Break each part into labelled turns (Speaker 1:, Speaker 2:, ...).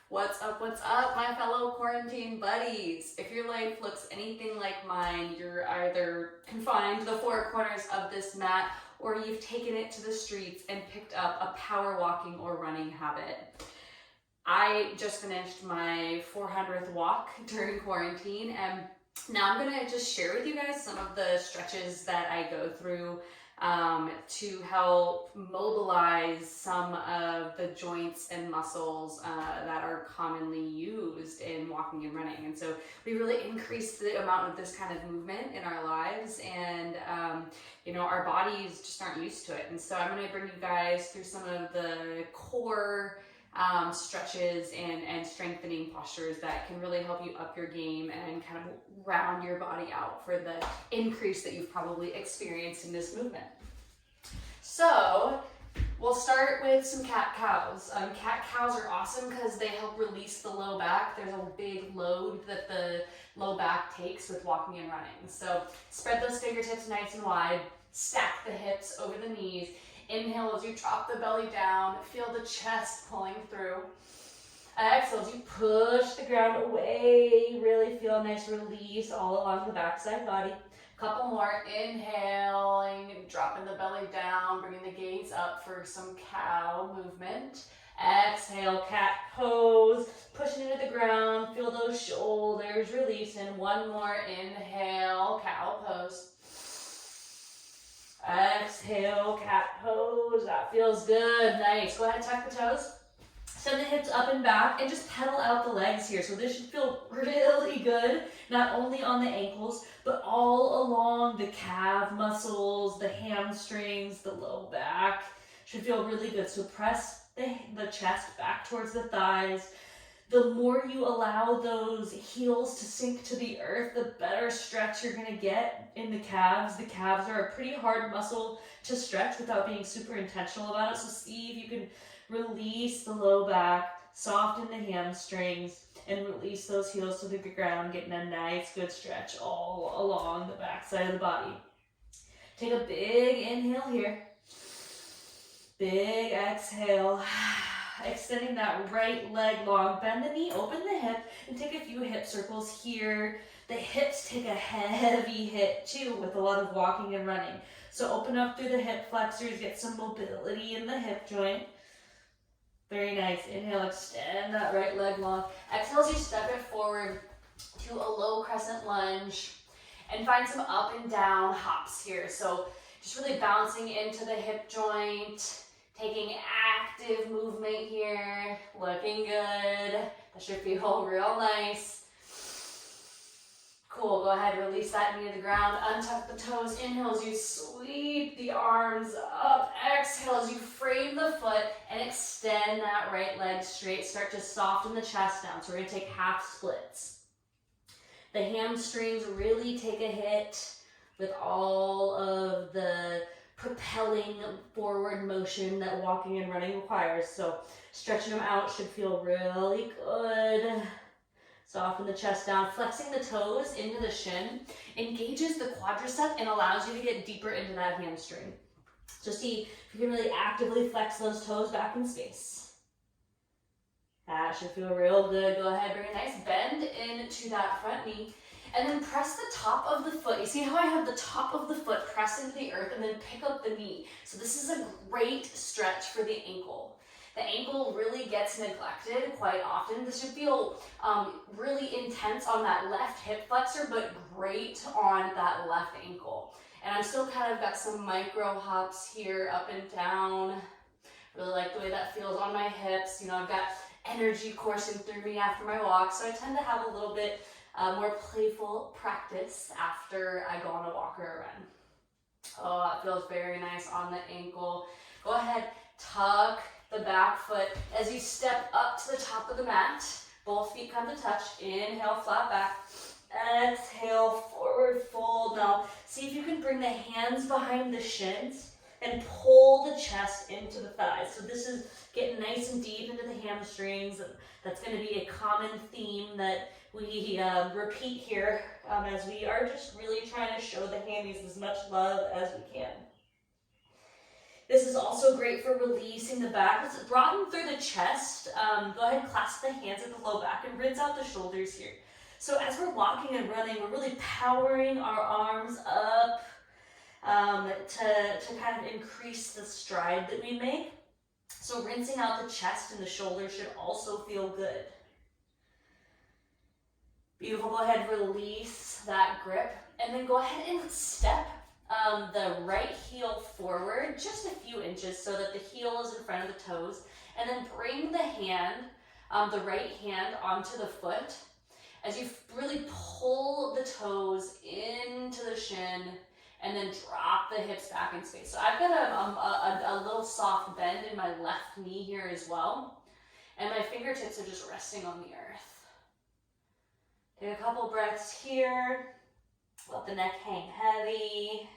Speaker 1: What's up, my fellow quarantine buddies? If your life looks anything like mine, you're either confined to the four corners of this mat or you've taken it to the streets and picked up a power walking or running habit. I just finished my 400th walk during quarantine, and now I'm gonna just share with you guys some of the stretches that I go through to help mobilize some of the joints and muscles that are commonly used in walking and running. And so we really increase the amount of this kind of movement in our lives, and our bodies just aren't used to it. And so I'm going to bring you guys through some of the core stretches and strengthening postures that can really help you up your game and kind of round your body out for the increase that you've probably experienced in this movement. So we'll start with some cat-cows. Cat-cows are awesome because they help release the low back. There's a big load that the low back takes with walking and running. So spread those fingertips nice and wide, stack the hips over the knees. Inhale as you drop the belly down, feel the chest pulling through. Exhale as you push the ground away, really feel a nice release all along the backside body. Couple more, inhaling, dropping the belly down, bringing the gaze up for some cow movement. Exhale, cat pose, pushing into the ground, feel those shoulders releasing. One more, inhale, cow pose. Exhale, cat pose. That feels good. Nice. Go ahead, tuck the toes. Send the hips up and back and just pedal out the legs here. So this should feel really good, not only on the ankles, but all along the calf muscles, the hamstrings, the low back. Should feel really good. So press the chest back towards the thighs. The more you allow those heels to sink to the earth, the better stretch you're going to get in the calves. The calves are a pretty hard muscle to stretch without being super intentional about it. So see if you can release the low back, soften the hamstrings, and release those heels to the ground, getting a nice good stretch all along the back side of the body. Take a big inhale here. Big exhale. Extending that right leg long, bend the knee, open the hip, and take a few hip circles here. The hips take a heavy hit too with a lot of walking and running. So open up through the hip flexors, get some mobility in the hip joint. Very nice. Inhale, extend that right leg long. Exhale as you step it forward to a low crescent lunge and find some up and down hops here. So just really bouncing into the hip joint. Taking active movement here, looking good. That should feel real nice. Cool, go ahead, release that knee to the ground, untuck the toes. Inhale as you sweep the arms up. Exhale as you frame the foot and extend that right leg straight. Start to soften the chest down. So we're gonna take half splits. The hamstrings really take a hit with all of the propelling forward motion that walking and running requires. So stretching them out should feel really good. Soften the chest down, flexing the toes into the shin, engages the quadricep and allows you to get deeper into that hamstring. So see if you can really actively flex those toes back in space. That should feel real good. Go ahead, bring a nice bend into that front knee. And then press the top of the foot. You see how I have the top of the foot press into the earth and then pick up the knee. So this is a great stretch for the ankle. The ankle really gets neglected quite often. This should feel really intense on that left hip flexor, but great on that left ankle. And I'm still kind of got some micro hops here, up and down. Really like the way that feels on my hips. I've got energy coursing through me after my walk, so I tend to have a little bit more playful practice after I go on a walk or a run. Oh, it feels very nice on the ankle. Go ahead, tuck the back foot as you step up to the top of the mat. Both feet come to touch. Inhale, flat back. Exhale, forward fold. Now, see if you can bring the hands behind the shins and pull the chest into the thighs. So this is getting nice and deep into the hamstrings. That's going to be a common theme that we repeat here as we are just really trying to show the hammies as much love as we can. This is also great for releasing the back. Let's broaden through the chest. Go ahead and clasp the hands at the low back and rinse out the shoulders here. So as we're walking and running, we're really powering our arms up to kind of increase the stride that we make. So rinsing out the chest and the shoulders should also feel good. Beautiful. Go ahead and release that grip. And then go ahead and step the right heel forward just a few inches so that the heel is in front of the toes. And then bring the hand, the right hand onto the foot as you really pull the toes into the shin and then drop the hips back in space. So I've got a little soft bend in my left knee here as well. And my fingertips are just resting on the earth. Take a couple breaths here. Let the neck hang heavy.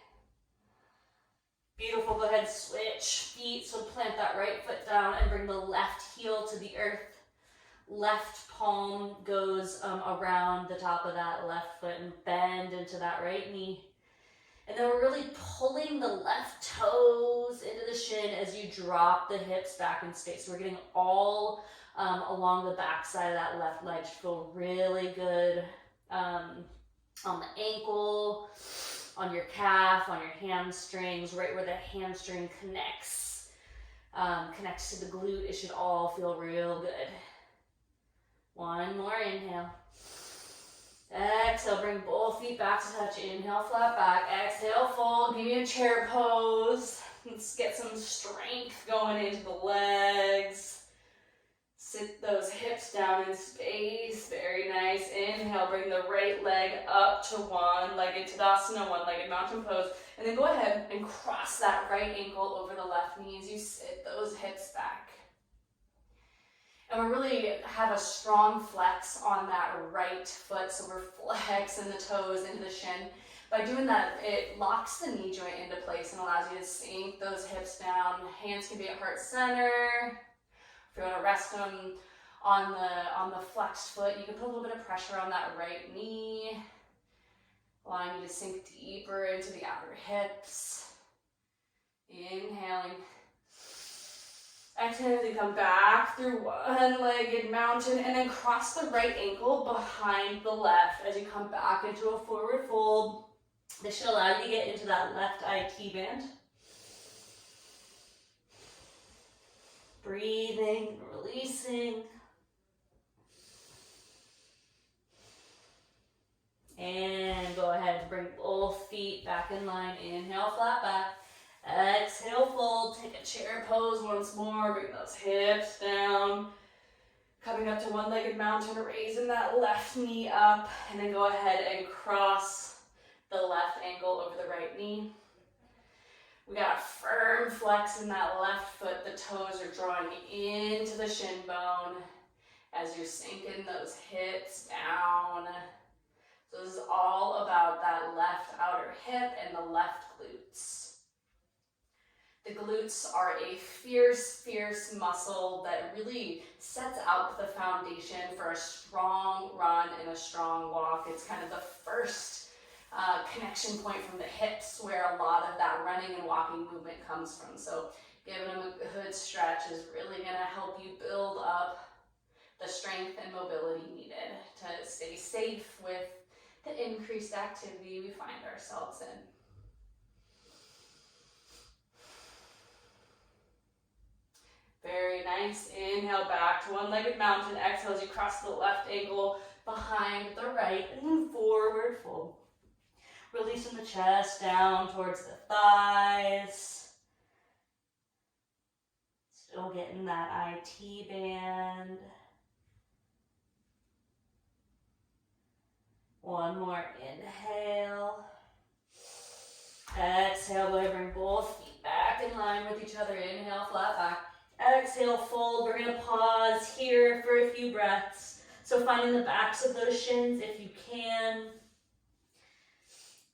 Speaker 1: Beautiful. Go ahead, switch feet. So plant that right foot down and bring the left heel to the earth. Left palm goes around the top of that left foot and bend into that right knee. And then we're really pulling the left toes into the shin as you drop the hips back in space. So we're getting all along the back side of that left leg. Should feel really good on the ankle, on your calf, on your hamstrings, right where the hamstring connects to the glute. It should all feel real good. One more inhale. Exhale, bring both feet back to touch. Inhale, flat back. Exhale, fold. Give me a chair pose. Let's get some strength going into the legs. Sit those hips down in space. Very nice. Inhale, bring the right leg up to one-legged Tadasana, one-legged mountain pose. And then go ahead and cross that right ankle over the left knee as you sit those hips back. And we really have a strong flex on that right foot. So we're flexing the toes into the shin. By doing that, it locks the knee joint into place and allows you to sink those hips down. Hands can be at heart center. If you want to rest them on the flexed foot, you can put a little bit of pressure on that right knee, allowing you to sink deeper into the outer hips. Inhaling. Exhale, then come back through one-legged mountain and then cross the right ankle behind the left as you come back into a forward fold. This should allow you to get into that left IT band. Breathing, releasing. And go ahead and bring both feet back in line. Inhale, flat back. Exhale, fold. Take a chair pose once more. Bring those hips down. Coming up to one-legged mountain, raising that left knee up. And then go ahead and cross the left ankle over the right knee. We got a firm flex in that left foot. The toes are drawing into the shin bone as you're sinking those hips down. So this is all about that left outer hip and the left glutes. The glutes are a fierce, fierce muscle that really sets out the foundation for a strong run and a strong walk. It's kind of the first connection point from the hips where a lot of that running and walking movement comes from. So giving them a good stretch is really going to help you build up the strength and mobility needed to stay safe with the increased activity we find ourselves in. Very nice. Inhale back to one-legged mountain. Exhale as you cross the left ankle behind the right and then forward fold. Releasing the chest down towards the thighs. Still getting that IT band. One more inhale. Exhale, go ahead and bring both feet back in line with each other. Inhale, flat back. Exhale, fold. We're going to pause here for a few breaths. So finding the backs of those shins if you can.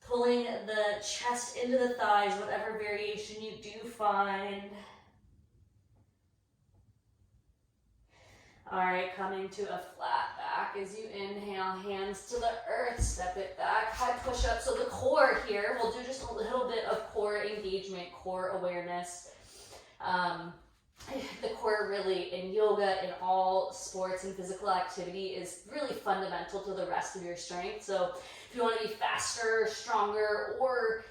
Speaker 1: Pulling the chest into the thighs, whatever variation you do find. All right, coming to a flat back as you inhale, hands to the earth, step it back, high push up. So the core here, we'll do just a little bit of core engagement, core awareness. The core really in yoga, in all sports and physical activity, is really fundamental to the rest of your strength. So if you want to be faster, stronger, or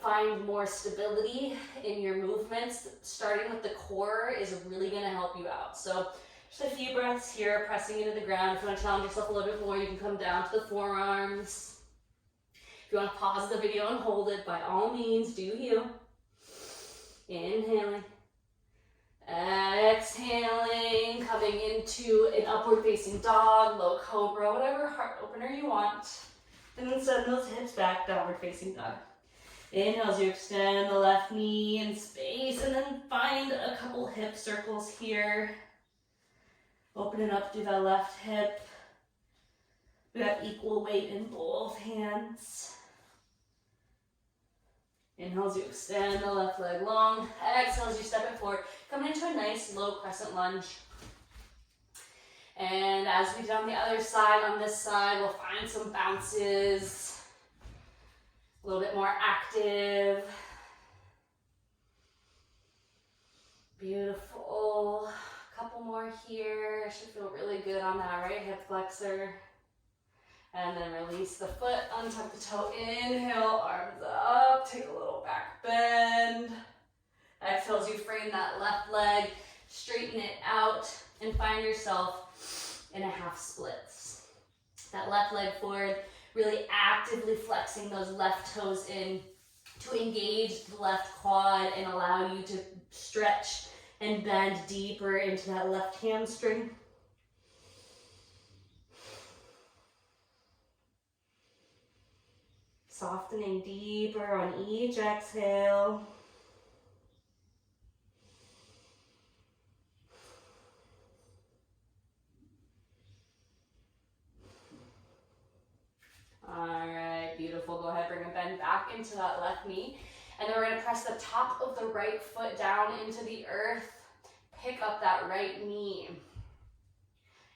Speaker 1: find more stability in your movements, starting with the core is really going to help you out. So just a few breaths here, pressing into the ground. If you want to challenge yourself a little bit more, you can come down to the forearms. If you want to pause the video and hold it, by all means, do you. Inhaling. Exhaling, coming into an upward facing dog, low cobra, whatever heart opener you want. And then send those hips back, downward facing dog. Inhale as you extend the left knee in space, and then find a couple hip circles here. Opening up to that left hip. We have equal weight in both hands. Inhale as you extend the left leg long. Exhale as you step it forward. Coming into a nice low crescent lunge. And as we do on the other side, on this side, we'll find some bounces. A little bit more active. Beautiful. A couple more here. I should feel really good on that right hip flexor. And then release the foot, untuck the toe, inhale, arms up, take a little back bend. Exhale as you frame that left leg, straighten it out, and find yourself in a half splits. That left leg forward, really actively flexing those left toes in to engage the left quad and allow you to stretch and bend deeper into that left hamstring. Softening deeper on each exhale. All right, beautiful. Go ahead, bring a bend back into that left knee. And then we're gonna press the top of the right foot down into the earth. Pick up that right knee.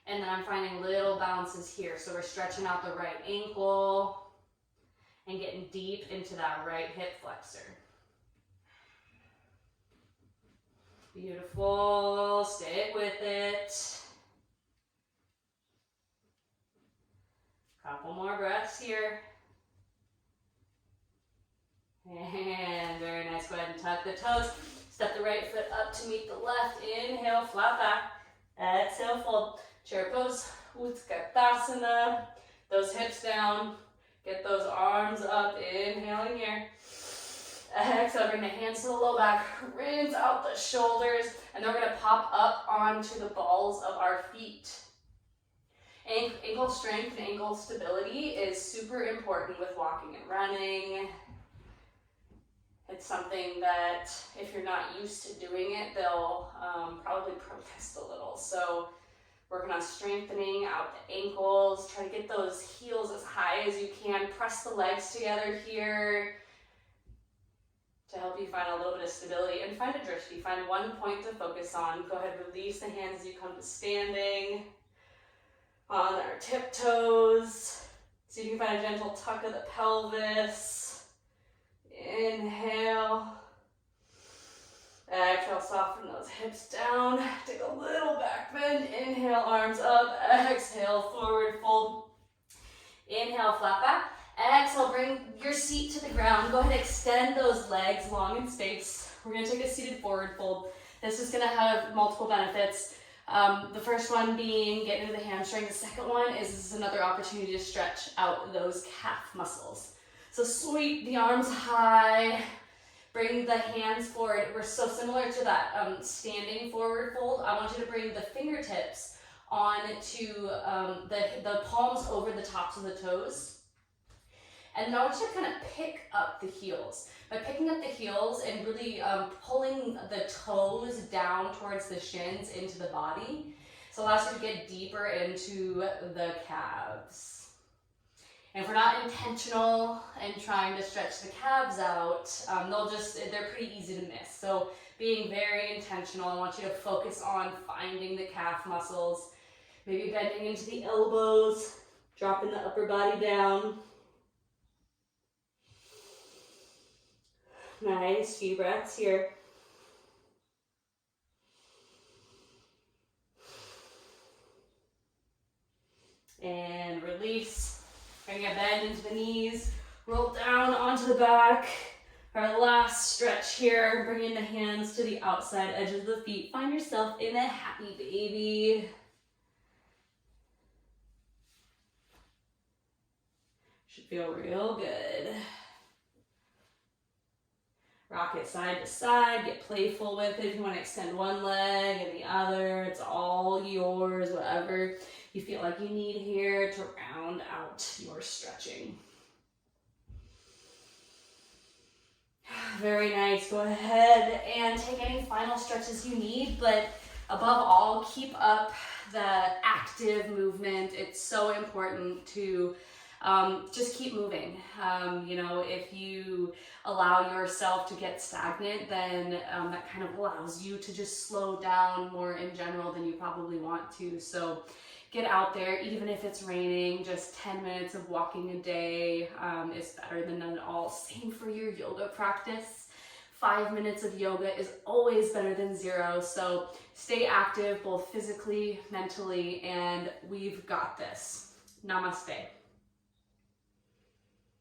Speaker 1: And then I'm finding little bounces here. So we're stretching out the right ankle and getting deep into that right hip flexor. Beautiful, stick with it. Couple more breaths here. And very nice, go ahead and tuck the toes. Step the right foot up to meet the left. Inhale, flat back. Exhale, fold. Chair pose, Utkatasana. Those hips down. Get those arms up, inhaling here. Exhale, bring the hands to the low back, rinse out the shoulders, and then we're gonna pop up onto the balls of our feet. Ankle strength and ankle stability is super important with walking and running. It's something that if you're not used to doing it, they'll probably protest a little. So working on strengthening out the ankles, try to get those heels as high as you can. Press the legs together here to help you find a little bit of stability. And find a drishti, find one point to focus on. Go ahead, release the hands as you come to standing. On our tiptoes. See if you can find a gentle tuck of the pelvis. Inhale. Exhale, soften those hips down. Take a little back bend. Inhale, arms up. Exhale, forward fold. Inhale, flat back. Exhale, bring your seat to the ground. Go ahead, extend those legs long in space. We're going to take a seated forward fold. This is going to have multiple benefits. The first one being get into the hamstring. The second one is this is another opportunity to stretch out those calf muscles. So sweep the arms high. Bring the hands forward. We're so similar to that standing forward fold. I want you to bring the fingertips onto the palms over the tops of the toes. And I want you to kind of pick up the heels. By picking up the heels and really pulling the toes down towards the shins into the body. So it allows you to get deeper into the calves. And if we're not intentional and trying to stretch the calves out, they're pretty easy to miss. So being very intentional, I want you to focus on finding the calf muscles, maybe bending into the elbows, dropping the upper body down. Nice, few breaths here. release. Bring a bend into the knees, roll down onto the back. Our last stretch here, bringing the hands to the outside edges of the feet. Find yourself in a happy baby. Should feel real good. Rock it side to side, get playful with it. If you want to extend one leg and the other, it's all yours, whatever you feel like you need here to round out your stretching. Very nice. Go ahead and take any final stretches you need, but above all, keep up the active movement. It's so important to just keep moving. You know, if you allow yourself to get stagnant, then that kind of allows you to just slow down more in general than you probably want to. So get out there, even if it's raining. Just 10 minutes of walking a day is better than none at all. Same for your yoga practice. 5 minutes of yoga is always better than 0. So stay active, both physically, mentally, and we've got this. Namaste.